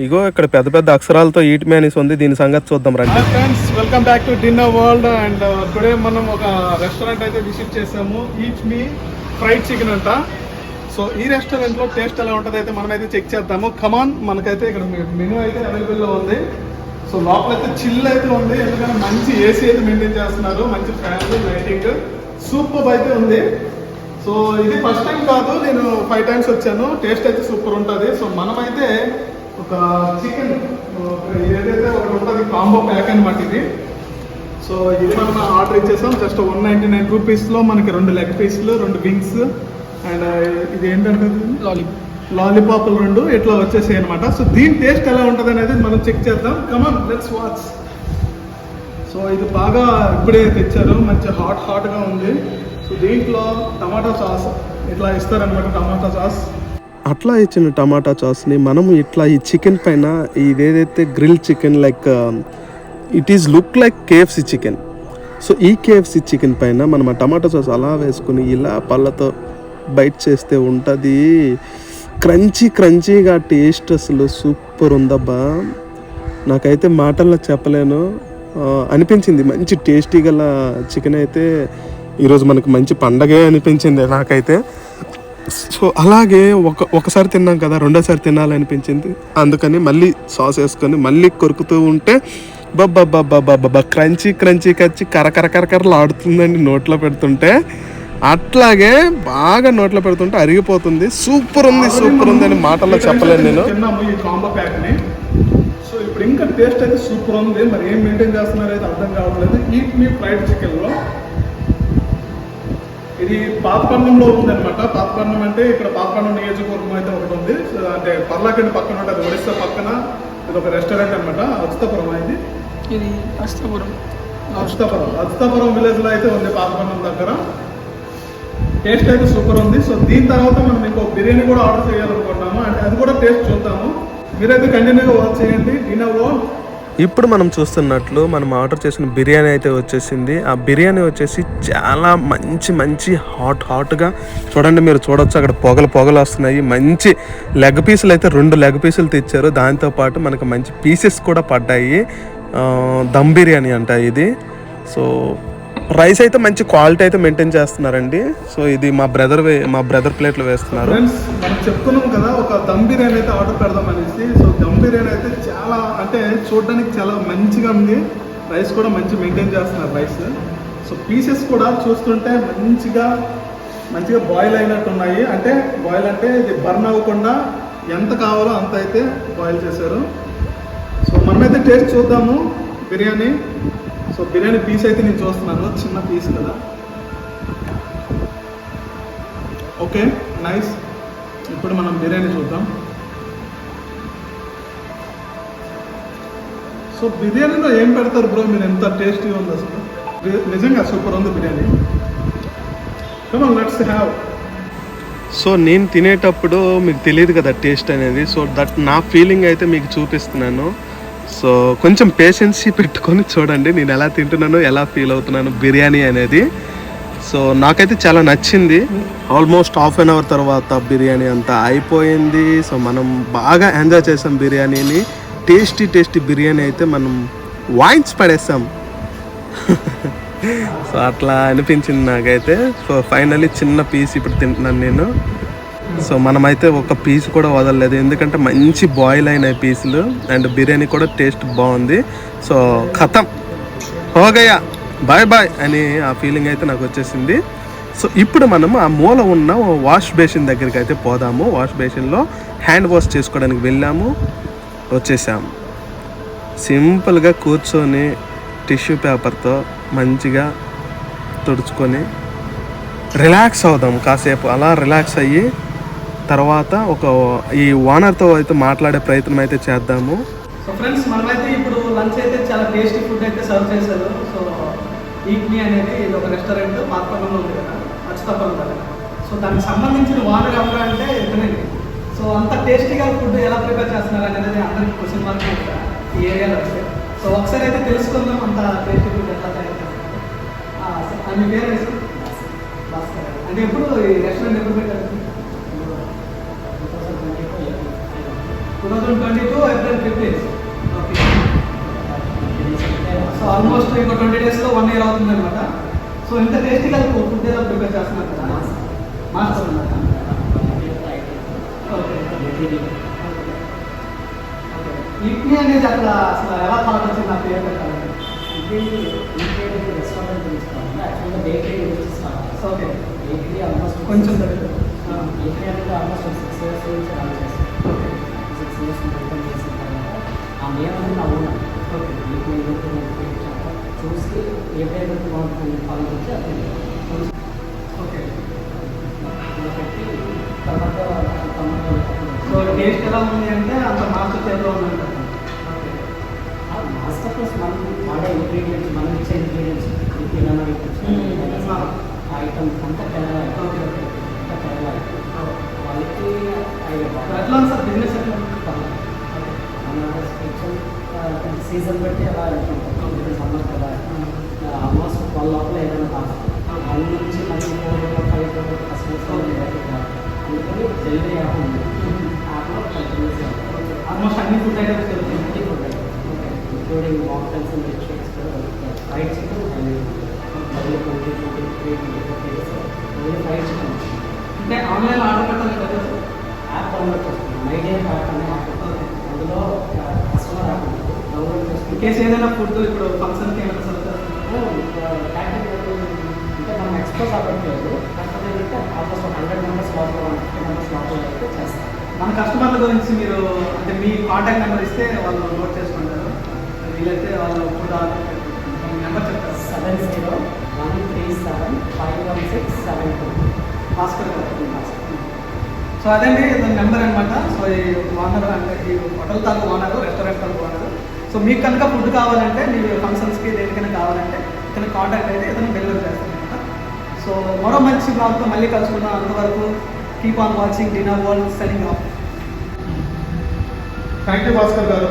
ఇగో ఇక్కడ పెద్ద పెద్ద అక్షరాలతో ఈట్ మేనిస్ ఉంది, దీని సంగతి చూద్దాం రండి. Friends, welcome back to dinner world. And today మనం ఒక రెస్టారెంట్ అయితే విజిట్ చేసాము, ఈట్ మీ ఫ్రైడ్ చికెన్ అంట. సో ఈ రెస్టారెంట్ లో టేస్ట్ ఎలా ఉంటుంది అయితే మనమైతే చెక్ చేద్దాము. కమాన్, మనకైతే ఇక్కడ మెనూ అయితే అవైలబుల్ లో ఉంది. సో లోపలైతే చిల్ అయితే ఉంది, ఎందుకంటే మంచి ఏసీ అయితే మెయింటైన్ చేస్తున్నారు, మంచి ఫ్యాన్లు, లైటింగ్ సూపర్ అయితే ఉంది. సో ఇది ఫస్ట్ టైం కాదు, నేను 5 times వచ్చాను. టేస్ట్ అయితే సూపర్ ఉంటుంది. సో మనమైతే ఒక చికెన్ ఏదైతే ఒకటి ఉంటుంది కాంబో ప్యాక్ అనమాట ఇది. సో ఇది మనం ఆర్డర్ ఇచ్చేసాం. జస్ట్ 199 రూపీస్లో మనకి 2 లెగ్ పీస్లు, 2 వింగ్స్ అండ్ ఇది ఏంటంటే లాలీపాప్లు 2 ఇట్లా వచ్చేసాయి అనమాట. సో దీని టేస్ట్ ఎలా ఉంటుంది అనేది మనం చెక్ చేద్దాం. కమాన్, లెట్స్ వాచ్. సో ఇది బాగా ఇప్పుడే తెచ్చారు, మంచి హాట్గా ఉంది. సో దీంట్లో టమాటా సాస్ ఇట్లా ఇస్తారనమాట, టమాటా సాస్. అట్లా ఇచ్చిన టమాటా సాస్ని మనము ఇట్లా ఈ చికెన్ పైన ఇదేదైతే grill chicken like it is look like KFC chicken. So ఈ KFC చికెన్ పైన మనం ఆ టమాటా సాస్ అలా వేసుకుని ఇలా పళ్ళతో బైట్ చేస్తే ఉంటుంది క్రంచీగా టేస్ట్. అసలు సూపర్ ఉందబ్బా, నాకైతే మాటల్లో చెప్పలేను. అనిపించింది మంచి టేస్టీ గల చికెన్ అయితే ఈరోజు మనకు మంచి పండగే అనిపించింది నాకైతే. సో అలాగే ఒకసారి తిన్నాం కదా, రెండోసారి తినాలనిపించింది. అందుకని మళ్ళీ సాస్ వేసుకొని మళ్ళీ కొరుకుతూ ఉంటే బబ్బా క్రంచీ కచ్చి కరకరలు ఆడుతుందండి నోట్లో పెడుతుంటే. అట్లాగే బాగా నోట్లో పెడుతుంటే అరిగిపోతుంది. సూపర్ ఉంది అని మాటల్లో చెప్పలేను నేను. ఈ కాంబో ప్యాక్ ని. సో ఇప్పుడు ఇంకా టేస్ట్ అయితే సూపర్ ఉంది. మరి ఏం మెయింటైన్ చేస్తున్నారు అయితే అర్థం కావట్లేదు. ఈట్ మీ ఫ్రైడ్ చికెన్ లో ఇది పాతపట్నంలో ఉందన్నమాట. పాతపట్నం అంటే ఇక్కడ పాతపట్నం నియోజకవర్గం అయితే ఒకటి ఉంది. అంటే పర్లాకండి పక్కన ఉంటుంది, ఒడిస్సా పక్కన. ఇది ఒక రెస్టారెంట్ అనమాట. అచ్యుతాపురం అయింది, ఇది అచ్యుతాపురం విలేజ్ లో అయితే ఉంది, పాతపట్నం దగ్గర. టేస్ట్ అయితే సూపర్ ఉంది. సో దీని తర్వాత మనం ఇంకో బిర్యానీ కూడా ఆర్డర్ చేయాలనుకుంటున్నాము, అంటే అది కూడా టేస్ట్ చూద్దాము. మీరైతే కంటిన్యూగా వాచ్ చేయండి డిన్నర్ వరల్డ్. ఇప్పుడు మనం చూస్తున్నట్లు మనం ఆర్డర్ చేసిన బిర్యానీ అయితే వచ్చేసింది. ఆ బిర్యానీ వచ్చేసి చాలా మంచి హాట్గా చూడండి, మీరు చూడొచ్చు అక్కడ పొగలు వస్తున్నాయి. మంచి లెగ్ పీసులు అయితే 2 లెగ్ పీసులు తెచ్చారు. దాంతోపాటు మనకు మంచి పీసెస్ కూడా పడ్డాయి. దమ్ బిర్యానీ అంట ఇది. సో రైస్ అయితే మంచి క్వాలిటీ అయితే మెయింటైన్ చేస్తున్నారండి. సో ఇది మా బ్రదర్ ప్లేట్లో వేస్తున్నారు. ఫ్రెండ్స్, మనం చెప్పుకున్నాం కదా ఒక దమ్ బిర్యానీ అయితే ఆర్డర్ పెడదాం అనేసి. సో దమ్ బిర్యానీ అయితే చాలా అంటే చూడడానికి చాలా మంచిగా ఉంది. రైస్ కూడా మంచి మెయింటైన్ చేస్తున్నారు రైస్. సో పీసెస్ కూడా చూస్తుంటే మంచిగా బాయిల్ అయినట్టు ఉన్నాయి. అంటే బాయిల్ అంటే ఇది బర్న్ అవ్వకుండా ఎంత కావాలో అంత అయితే బాయిల్ చేశారు. సో మనమైతే టేస్ట్ చూద్దాము బిర్యానీ. సో బిర్యానీ పీస్ అయితే నేను చూస్తున్నాను, చిన్న పీస్ కదా. Okay, nice. ఇప్పుడు మనం బిర్యానీ చూద్దాం. సో బిర్యానీలో ఏం పెడతారు బ్రో మీరు? ఎంత టేస్టీగా ఉంది అసలు, నిజంగా సూపర్ ఉంది biryani. Come on, let's have. So నేను తినేటప్పుడు మీకు తెలియదు కదా టేస్ట్ అనేది. సో దట్ నా ఫీలింగ్ అయితే మీకు చూపిస్తున్నాను. సో కొంచెం పేషెన్సీ పెట్టుకొని చూడండి నేను ఎలా తింటున్నాను, ఎలా ఫీల్ అవుతున్నాను బిర్యానీ అనేది. సో నాకైతే చాలా నచ్చింది. ఆల్మోస్ట్ ½ an hour తర్వాత బిర్యానీ అంతా అయిపోయింది. సో మనం బాగా ఎంజాయ్ చేసాం బిర్యానీని. టేస్టీ బిర్యానీ అయితే మనం వాయిన్స్ పడేస్తాం. సో అట్లా అనిపించింది నాకైతే. సో ఫైనల్లీ చిన్న పీస్ ఇప్పుడు తింటున్నాను నేను. సో మనమైతే ఒక పీస్ కూడా వదలలేదు, ఎందుకంటే మంచి బాయిల్ అయిన పీసులు అండ్ బిర్యానీ కూడా టేస్ట్ బాగుంది. సో ఖతం హోగయా, బాయ్ అని ఆ ఫీలింగ్ అయితే నాకు వచ్చేసింది. సో ఇప్పుడు మనం ఆ మూల ఉన్న వాష్ బేసిన్ దగ్గరికి అయితే పోదాము. వాష్ బేసిన్లో హ్యాండ్ వాష్ చేసుకోవడానికి వెళ్ళాము, వచ్చేసాము. సింపుల్గా కూర్చొని టిష్యూ పేపర్తో మంచిగా తుడుచుకొని రిలాక్స్ అవుదాం కాసేపు. అలా రిలాక్స్ అయ్యి తర్వాత ఈ ఓనర్తో అయితే మాట్లాడే ప్రయత్నం అయితే చేద్దాము. సో ఫ్రెండ్స్, మనమైతే ఇప్పుడు లంచ్ అయితే చాలా టేస్టీ ఫుడ్ అయితే సర్వ్ చేశారు. సో ఈట్ మీ అనేది ఇది ఒక రెస్టారెంట్ పాతపట్నంలో ఉంది కదా, అచ్యుతాపురం దగ్గర. సో దానికి సంబంధించిన ఓనర్ ఎవరు అంటే ఇతనండి. సో అంత టేస్టీగా ఫుడ్ ఎలా ప్రిపేర్ చేస్తున్నారు అనేది అందరికీ క్వశ్చన్ మార్క్ కదా ఈ ఏరియాలో వస్తే. సో ఒకసారి అయితే తెలుసుకుందాం అంత టేస్టీ ఫుడ్ ఎట్లా తయారు చేస్తారు. మీ పేరు భాస్కర్ అంటే ఎప్పుడు ఈ రెస్టారెంట్ ఎప్పుడు పెట్టారు? 2022 April 15. ఓకే. సో ఆల్మోస్ట్ ఇంకో 20 డేస్లో 1 year అవుతుంది అనమాట. సో ఇంత టేస్టీగా ఫుడ్ ఏదో ప్రిపేర్ చేస్తున్నారు కదా, మాస్టర్ ఉన్నారా? ఓకే. ఇడ్లీ అనేది అసలు ఎలా థాట్ వచ్చింది నా పేరు పెట్టాలి? రెస్టారెంట్ తీసుకోవాలి యాక్చువల్గా బేకరీ ఓకే. బేకరీ ఆల్మోస్ట్ కొంచెం దగ్గర. బేకరీ అనేది ఆల్మోస్ట్ 6 years నుంచి రన్ చేస్తాను. 6 years మొత్తం చేసిన తర్వాత ఆ నేమ్ అనేది నా ఓన్. ఓకే. చూసి ఏ పేరు బాగుంటుంది ఫాలో చేసి అతను ఓకే. పెట్టి తర్వాత సో టేస్ట్ ఎలా ఉంది అంటే అంత మాస్టర్ చేతిలో ఉందంట. మాస్టర్ ప్లస్ మనం వాడే ఇంగ్రీడియంట్స్, మనం ఇచ్చే ఇంగ్రీడియంట్స్ ఏమైనా ఐటమ్స్ అంతా కేరళ అంతా కేరళ వాళ్ళకి ఎట్లా ఉంది సార్ బిజినెస్ ఎట్లా ఉంది? మన సీజన్ బట్టి అలా వెళ్తుంటాం. సమ్మర్ కదా ఆల్మోస్ట్ 12 లోపల ఏదైనా కాదు వాళ్ళ నుంచి మళ్ళీ 4-5 కస్టమర్స్ అందుకని డెలివరీ యాప్ ఉంది. యాప్లో కంటిన్యూస్ ఆల్మోస్ట్ అన్ని ఫుడ్ ఐటమ్స్ దొరుకుతాయి. అన్ని food including mocktails and milk shakes, fried chicken మళ్ళీ 20-23 ఫ్రైడ్ చికెన్. అంటే ఆన్లైన్ ఆర్డర్ పెట్టాలి కదా? యాప్ డౌన్లోడ్ చేసుకున్నాం. మైడియా యాప్ అనే యాప్. అందులో కస్టమర్ యాప్ డౌన్లోడ్ ఇన్ చేసుకుంటే కేసు ఏదైనా ఫుడ్ ఇప్పుడు ఫంక్షన్కి ఏమైనా సర్వ్ చేస్తాం అంటే మనం ఎక్స్పోజ్ అవ్వట్లేదు. కాకపోతే ఏంటంటే ఆల్మోస్ట్ 100 మెంబర్స్ లోపల 150 మెంబర్స్ లోపల అయితే చేస్తాం. మన కస్టమర్ల గురించి మీరు అంటే మీ కాంటాక్ట్ నెంబర్ ఇస్తే వాళ్ళు నోట్ చేసుకుంటారు. వీలైతే వాళ్ళు ఫుడ్ ఆర్డర్ నెంబర్ చెప్తారు. 7013751672 భాస్కర్ గారు. సో అదండి దాని నెంబర్ అనమాట. సో ఈ ఓనర్ అంటే ఈ హోటల్ తాలూకు ఓనరు, రెస్టారెంట్ తాలూకు ఓనరు. సో మీకు కనుక ఫుడ్ కావాలంటే మీ ఫంక్షన్స్కి దేనికైనా కావాలంటే ఇతను కాంటాక్ట్ అయితే ఇతను డెలివరీ చేస్తారనమాట. సో మరో మంచి బ్లాగ్తో మళ్ళీ కలుసుకుందాం. అంతవరకు keep on watching dinner world signing off. Thank you Bhaskar గారు.